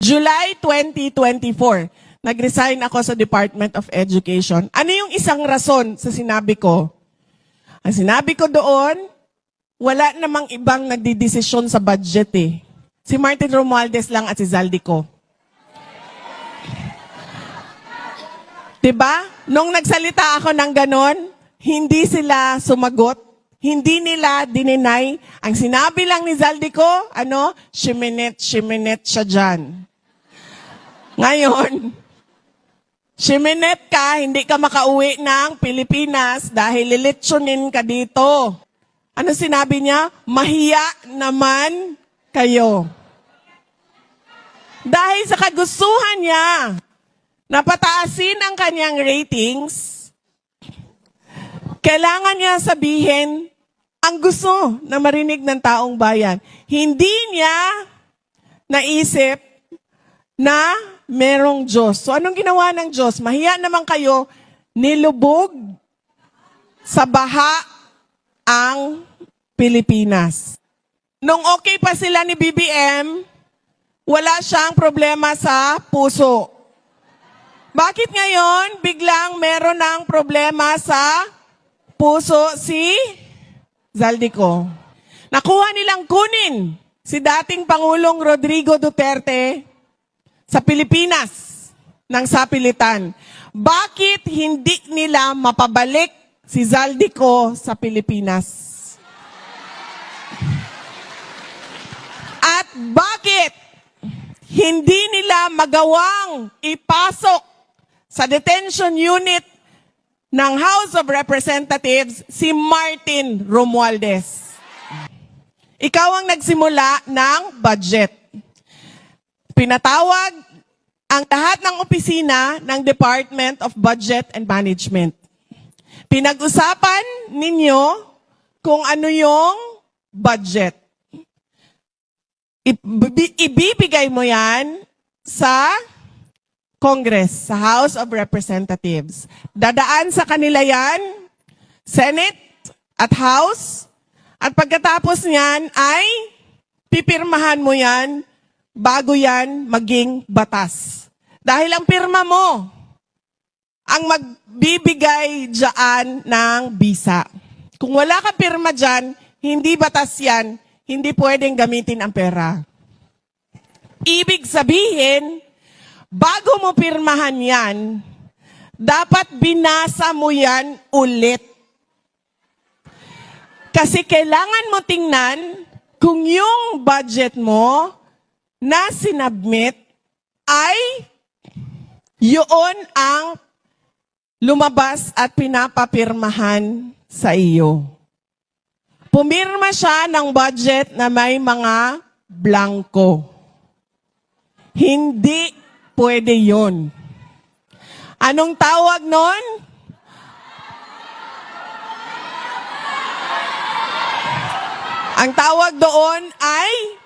July 2024, nag-resign ako sa Department of Education. Ano yung isang rason sa sinabi ko? Ang sinabi ko doon, wala namang ibang nagdidesisyon sa budget eh. Si Martin Romualdez lang at si Zaldico. Diba? Nung nagsalita ako ng ganon, hindi sila sumagot. Hindi nila dininay. Ang sinabi lang ni Zaldico, shiminit siya dyan. Ngayon, shiminit ka, hindi ka makauwi ng Pilipinas dahil lilitsunin ka dito. Ano sinabi niya? Mahiya naman kayo. Dahil sa kagustuhan niya, napataasin ang kanyang ratings, kailangan niya sabihin ang gusto na marinig ng taong bayan. Hindi niya naisip na merong Diyos. So anong ginawa ng Diyos? Mahiya naman kayo, nilubog sa baha ang Pilipinas. Nung okay pa sila ni BBM, wala siyang problema sa puso. Bakit ngayon biglang meron ng problema sa puso si Zaldico? Nakuha nilang kunin si dating Pangulong Rodrigo Duterte sa Pilipinas ng sapilitan. Bakit hindi nila mapabalik si Zaldico sa Pilipinas? At bakit hindi nila magawang ipasok sa detention unit ng House of Representatives si Martin Romualdez? Ikaw ang nagsimula ng budget. Pinatawag ang lahat ng opisina ng Department of Budget and Management. Pinag-usapan ninyo kung ano yung budget. Ibibigay mo yan sa Congress, sa House of Representatives. Dadaan sa kanila yan, Senate at House, at pagkatapos niyan ay pipirmahan mo yan bago yan maging batas. Dahil ang pirma mo ang magbibigay dyan ng bisa. Kung wala ka pirma dyan, hindi batas yan, hindi pwedeng gamitin ang pera. Ibig sabihin, bago mo pirmahan yan, dapat binasa mo yan ulit. Kasi kailangan mo tingnan kung yung budget mo na sinubmit ay yun ang lumabas at pinapapirmahan sa iyo. Pumirma siya ng budget na may mga blanco. Hindi pwede yun. Anong tawag nun? Ang tawag doon ay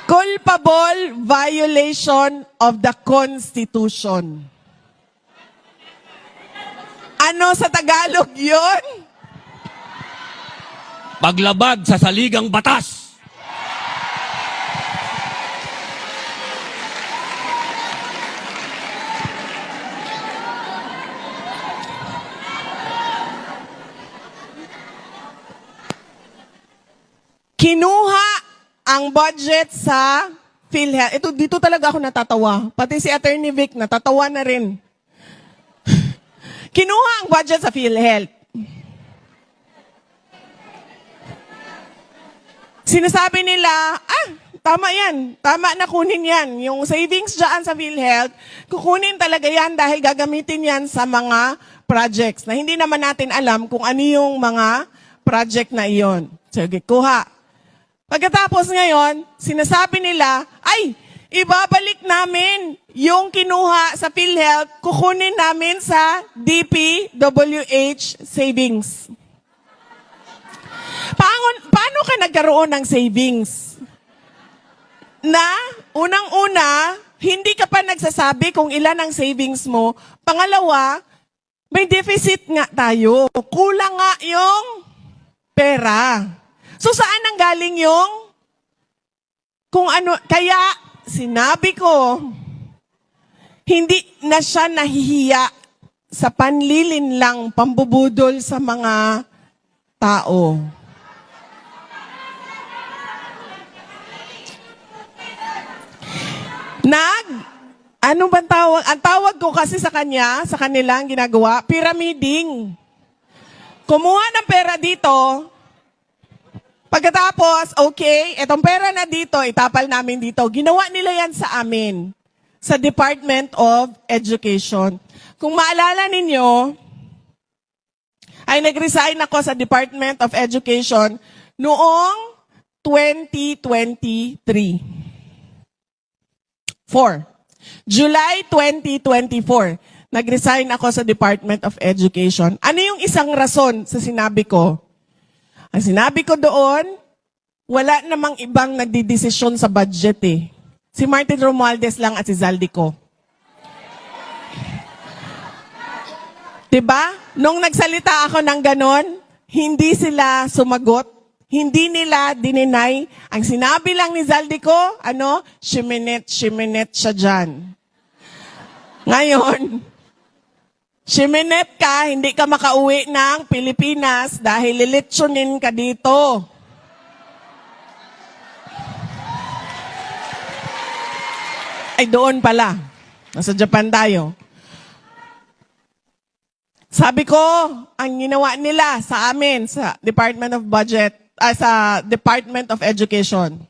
culpable violation of the Constitution. Ano sa Tagalog yun? Paglabag sa saligang batas. Kinuha ang budget sa PhilHealth. Dito talaga ako natatawa. Pati si Attorney Vic natatawa na rin. Kinuha ang budget sa PhilHealth. Sinasabi nila, tama yan. Tama na kunin yan. Yung savings dyan sa PhilHealth, kukunin talaga yan dahil gagamitin yan sa mga projects na hindi naman natin alam kung ano yung mga project na iyon. Sige, kuha. Pagkatapos ngayon, sinasabi nila, ibabalik namin yung kinuha sa PhilHealth, kukunin namin sa DPWH savings. Paano ka nagkaroon ng savings? Na, unang-una, hindi ka pa nagsasabi kung ilan ang savings mo. Pangalawa, may deficit nga tayo. Kulang nga yung pera. So saan nanggaling yung kaya sinabi ko, hindi na siya nahihiya sa panlilinlang pambubudol sa mga tao. Ano ba tawag? Ang tawag ko kasi sa kanya, sa kanilang ginagawa, pyramiding. Kumuha ng pera dito, pagkatapos, okay, etong pera na dito, itapal namin dito. Ginawa nila yan sa amin, sa Department of Education. Kung maalala ninyo, ay nag-resign ako sa Department of Education noong 2023. July 2024, nag-resign ako sa Department of Education. Ano yung isang rason sa sinabi ko? Ang sinabi ko doon, wala namang ibang nagdidesisyon sa budget eh. Si Martin Romualdez lang at si Zaldico. Diba? Nung nagsalita ako ng ganon, hindi sila sumagot. Hindi nila dininay. Ang sinabi lang ni Zaldico, shiminit siya dyan. Ngayon, shiminit ka, hindi ka makauwi ng Pilipinas dahil lilitsunin ka dito. Ay, doon pala. Nasa Japan tayo. Sabi ko, ang ginawa nila sa amin, sa Department of Budget, sa Department of Education.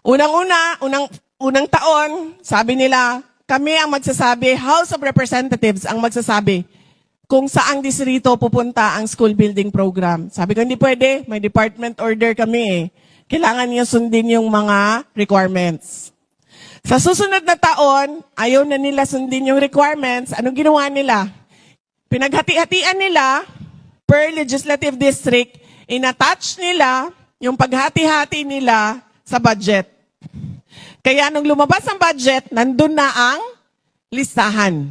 Unang taon, sabi nila, kami ang magsasabi, House of Representatives ang magsasabi kung saang distrito pupunta ang school building program. Sabi ko, hindi pwede, may department order kami eh. Kailangan niyo sundin yung mga requirements. Sa susunod na taon, ayaw na nila sundin yung requirements. Anong ginawa nila? Pinaghati-hatian nila per legislative district, inattach nila yung paghati-hati nila sa budget. Kaya nung lumabas ang budget, nandun na ang listahan.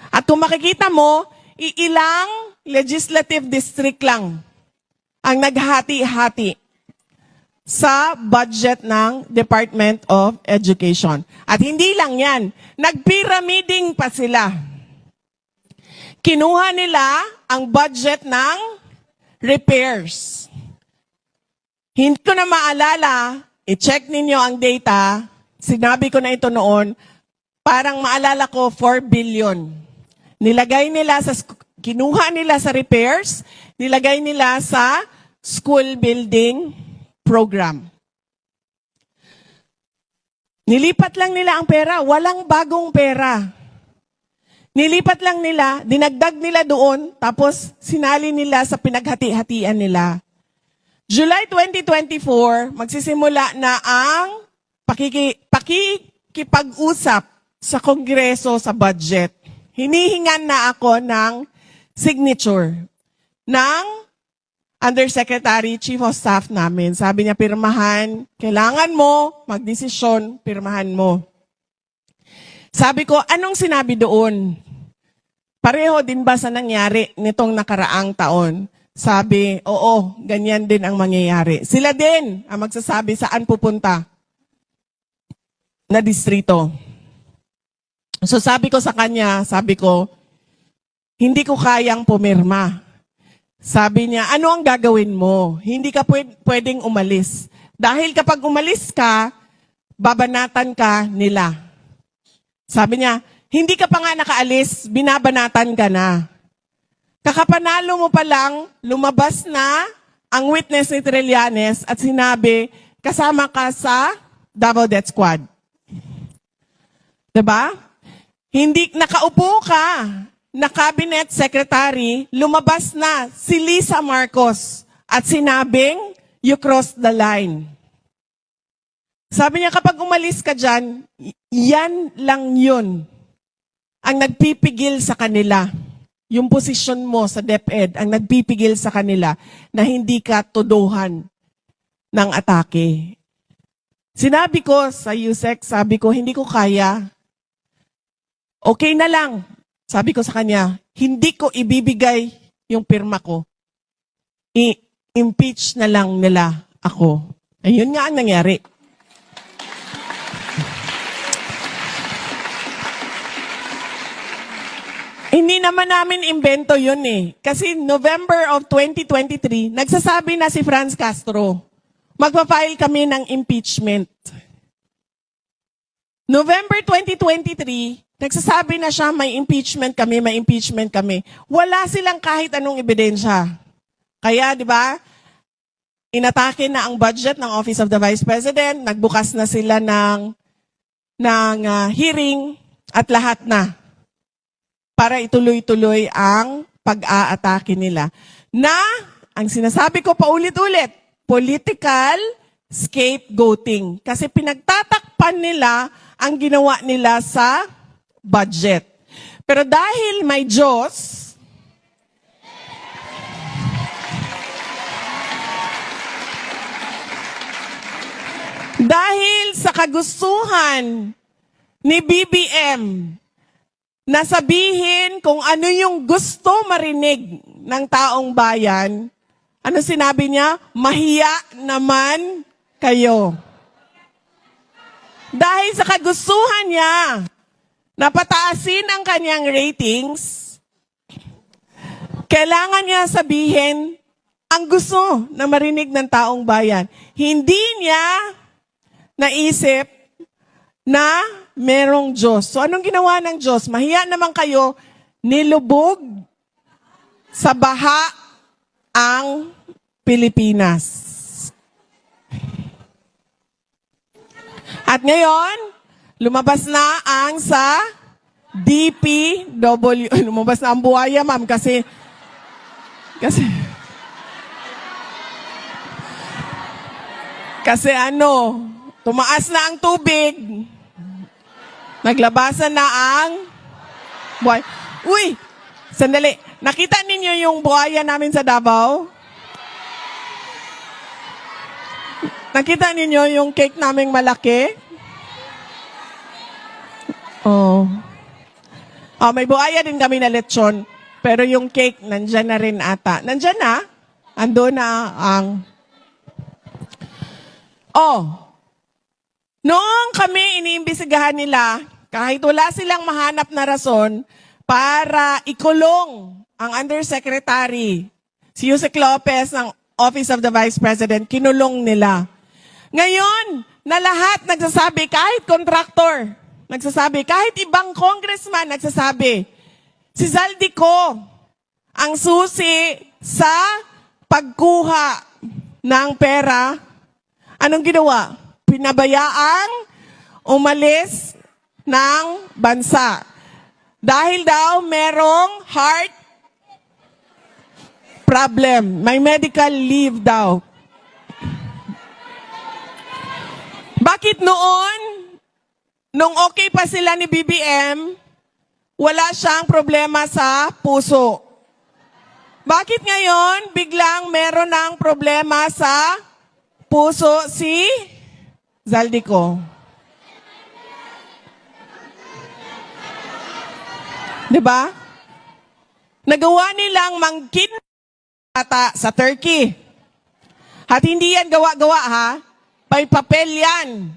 At kung makikita mo, iilang legislative district lang ang naghati-hati sa budget ng Department of Education. At hindi lang yan, nagpyramiding pa sila. Kinuha nila ang budget ng repairs. Hindi ko na maalala, i-check ninyo ang data, sinabi ko na ito noon, parang maalala ko 4 billion. Kinuha nila sa repairs, nilagay nila sa school building program. Nilipat lang nila ang pera, walang bagong pera. Nilipat lang nila, dinagdag nila doon, tapos sinali nila sa pinaghati-hatian nila. July 2024, magsisimula na ang pakikipag-usap sa Kongreso sa budget. Hinihingan na ako ng signature ng Undersecretary, Chief of Staff namin. Sabi niya, pirmahan, kailangan mo, magdesisyon, pirmahan mo. Sabi ko, anong sinabi doon? Pareho din ba sa nangyari nitong nakaraang taon? Sabi, oo, ganyan din ang mangyayari. Sila din ang magsasabi saan pupunta na distrito. So sabi ko sa kanya, hindi ko kayang pumirma. Sabi niya, ano ang gagawin mo? Hindi ka pwedeng umalis. Dahil kapag umalis ka, babanatan ka nila. Sabi niya, hindi ka pa nga nakaalis, binabanatan ka na. Kakapanalo mo pa lang, lumabas na ang witness ni Trillanes at sinabi, kasama ka sa double death squad. Diba? Hindi, nakaupo ka na cabinet secretary, lumabas na si Lisa Marcos at sinabing, you crossed the line. Sabi niya, kapag umalis ka dyan, yan lang yun ang nagpipigil sa kanila. Yung posisyon mo sa DepEd ang nagpipigil sa kanila na hindi ka tuduhan ng atake. Sinabi ko sa USEC, sabi ko, hindi ko kaya. Okay na lang. Sabi ko sa kanya, hindi ko ibibigay yung pirma ko. I-impeach na lang nila ako. Ayun nga ang nangyari. Hindi naman namin imbento yun eh. Kasi November of 2023, nagsasabi na si Franz Castro, magpa-file kami ng impeachment. November 2023, nagsasabi na siya, may impeachment kami, may impeachment kami. Wala silang kahit anong ebidensya. Kaya, di ba, inatake na ang budget ng Office of the Vice President, nagbukas na sila ng hearing at lahat na para ituloy-tuloy ang pag-aatake nila. Na, ang sinasabi ko paulit-ulit, political scapegoating. Kasi pinagtatakpan nila ang ginawa nila sa budget. Pero dahil may Diyos, dahil sa kagustuhan ni BBM na sabihin kung ano yung gusto marinig ng taong bayan, ano sinabi niya? Mahiya naman kayo. Dahil sa kagustuhan niya na pataasin ang kanyang ratings, kailangan niya sabihin ang gusto na marinig ng taong bayan. Hindi niya naisip na merong Diyos. So anong ginawa ng Diyos? Mahiya naman kayo, nilubog sa baha ang Pilipinas. At ngayon, lumabas na ang sa DPW. Lumabas na ang buhaya, ma'am, kasi tumaas na ang tubig. Naglabasan na ang buhay. Uy, sandali. Nakita ninyo yung buhaya namin sa Davao? Nakita ninyo yung cake naming malaki? Oh. Oh, may buhaya din kami na lechon. Pero yung cake, nandyan na rin ata. Nandyan na? Ando na ang... Oh. Noong kami iniimbestigahan nila, kahit wala silang mahanap na rason para ikulong ang Undersecretary, si Yusek Lopez ng Office of the Vice President, kinulong nila. Ngayon, na lahat nagsasabi, kahit contractor, nagsasabi, kahit ibang congressman nagsasabi, si Zaldico ang susi sa pagkuha ng pera. Anong ginawa? Pinabayaang umalis ng bansa. Dahil daw merong heart problem. May medical leave daw. Bakit noon, nung okay pa sila ni BBM, wala siyang problema sa puso? Bakit ngayon, biglang meron ng problema sa puso si Zaldico? Diba? Nagawa nilang mangkin sa Turkey. At hindi yan gawa-gawa ha. May papel yan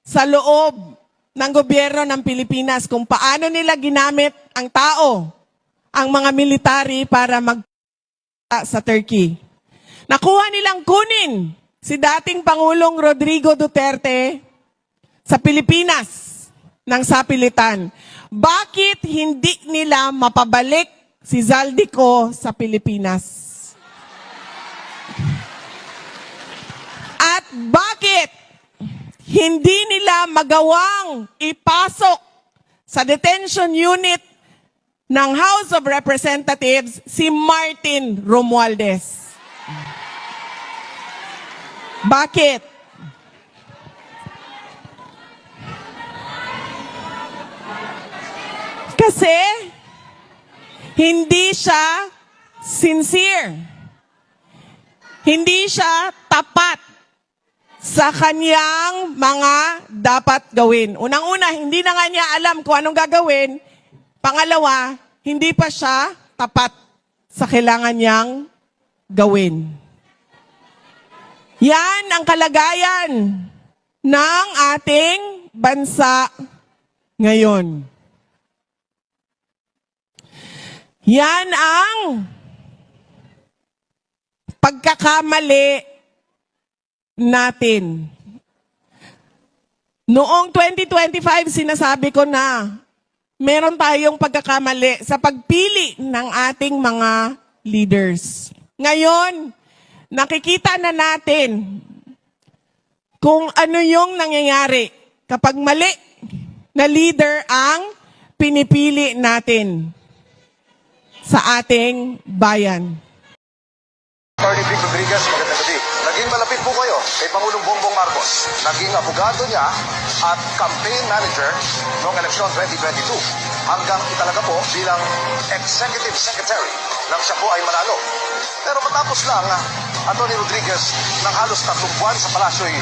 sa loob ng gobyerno ng Pilipinas kung paano nila ginamit ang tao, ang mga military para sa Turkey. Nakuha nilang kunin si dating Pangulong Rodrigo Duterte sa Pilipinas ng sapilitan. Bakit hindi nila mapabalik si Zaldico sa Pilipinas? At bakit hindi nila magawang ipasok sa detention unit ng House of Representatives si Martin Romualdez? Bakit? Kasi hindi siya sincere. Hindi siya tapat sa kanyang mga dapat gawin. Unang-una, hindi na nga niya alam kung anong gagawin. Pangalawa, hindi pa siya tapat sa kailangan niyang gawin. Yan ang kalagayan ng ating bansa ngayon. Yan ang pagkakamali natin. Noong 2025, sinasabi ko na meron tayong pagkakamali sa pagpili ng ating mga leaders. Ngayon, nakikita na natin kung ano yung nangyayari kapag mali na leader ang pinipili natin sa ating bayan. Attorney Vic Rodriguez, magandang gabi. Naging malapit po kayo kay Pangulong Bongbong Marcos. Naging abogado niya at campaign manager noong eleksyon 2022 hanggang italaga po bilang executive secretary nang siya po ay manalo. Pero matapos lang, Attorney Rodriguez, ng halos 3 buwan sa palasyo'y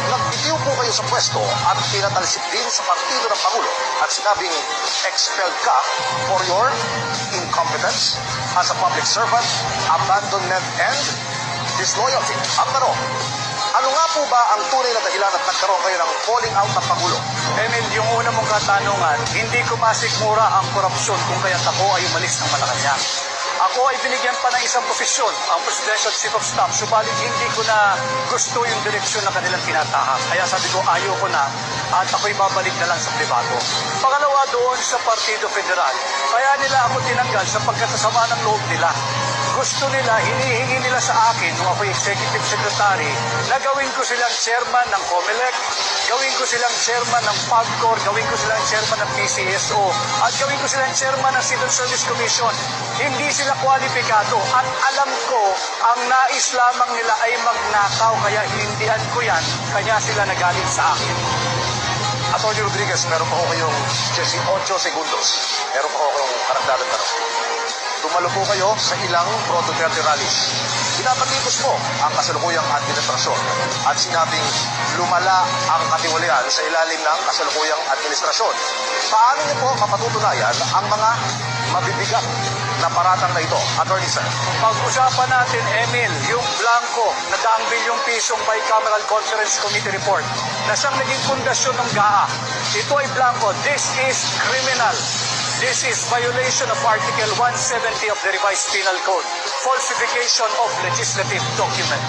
nagbitiw po kayo sa pwesto at pinatalsik din sa partido ng Pangulo at sinabing expelled ka for your incompetence as a public servant, abandonment, and disloyalty. Ang tanong, ano nga po ba ang tunay na dahilan at nagkaroon kayo ng falling out ng Pangulo? Emil, yung una mong katanungan, hindi ko masikmura ang korupsyon kung kaya't ako ay umalis ng Malacanang. Ako ay binigyan pa ng isang posisyon, ang Presidential Chief of Staff, subalit hindi ko na gusto yung direksyon na kanilang tinatahak. Kaya sabi ko, ayoko na at ako'y babalik na lang sa pribado. Pangalawa doon sa Partido Federal, kaya nila ako tinanggal sa pagkasama ng loob nila. Gusto nila, hinihingi nila sa akin nung ako'y Executive Secretary na gawin ko silang chairman ng COMELEC, gawin ko silang chairman ng PAGCOR, gawin ko silang chairman ng PCSO, at gawin ko silang chairman ng Civil Service Commission. Hindi sila kwalipikado at alam ko ang nais lamang nila ay magnakaw kaya hinindihan ko yan, kaya sila nagalit sa akin. Attorney Rodriguez, meron pa ko kayong 8 segundos. Meron pa ko kayong karagdagang tanong. Dumalo po kayo sa ilang pro-Duterte rallies. Pinapatikos mo ang kasalukuyang administrasyon at sinabing lumala ang katiwalian sa ilalim ng kasalukuyang administrasyon. Paano niyo po mapatutunayan ang mga mabibigat na paratang na ito, Attorney Sir? Pag-usapan natin, Emil, yung blanco na daang bilyong pisong Bicameral Conference Committee report na siyang naging pundasyon ng GAA. Ito ay blanco. This is criminal. This is violation of Article 170 of the Revised Penal Code. Falsification of legislative document.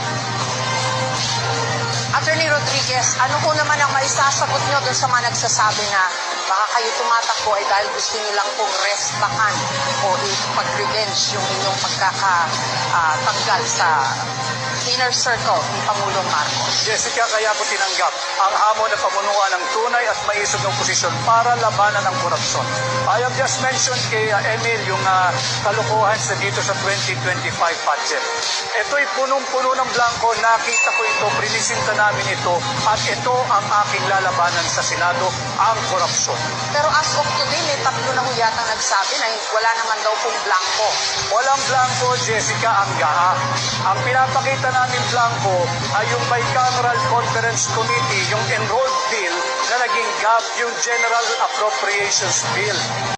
Attorney Rodriguez, ano po naman ang maisasagot nyo dun sa mga nagsasabi na baka kayo tumatakbo ay dahil gusto nyo lang pong restakan o ipag-revenge yung inyong pagkakatanggal sa inner circle ni Pangulong Marcos? Jessica, kaya ko tinanggap ang hamon na pamunuan ng tunay at maisog ng posisyon para labanan ang korupsyon. I have just mentioned kay Emil yung kalokohan sa dito sa 2025 budget. Ito'y punong-puno ng blanco. Nakita ko ito, prinisinta namin ito, at ito ang aking lalabanan sa Senado, ang korupsyon. Pero as of today, may 3 na ho yata nagsabi na wala naman daw pong blanco. Walang blanco, Jessica, ang GAA. Ang pinapakita namin blanco ay yung Bicameral Conference Committee, yung enrolled bill na naging GAP, yung General Appropriations Bill.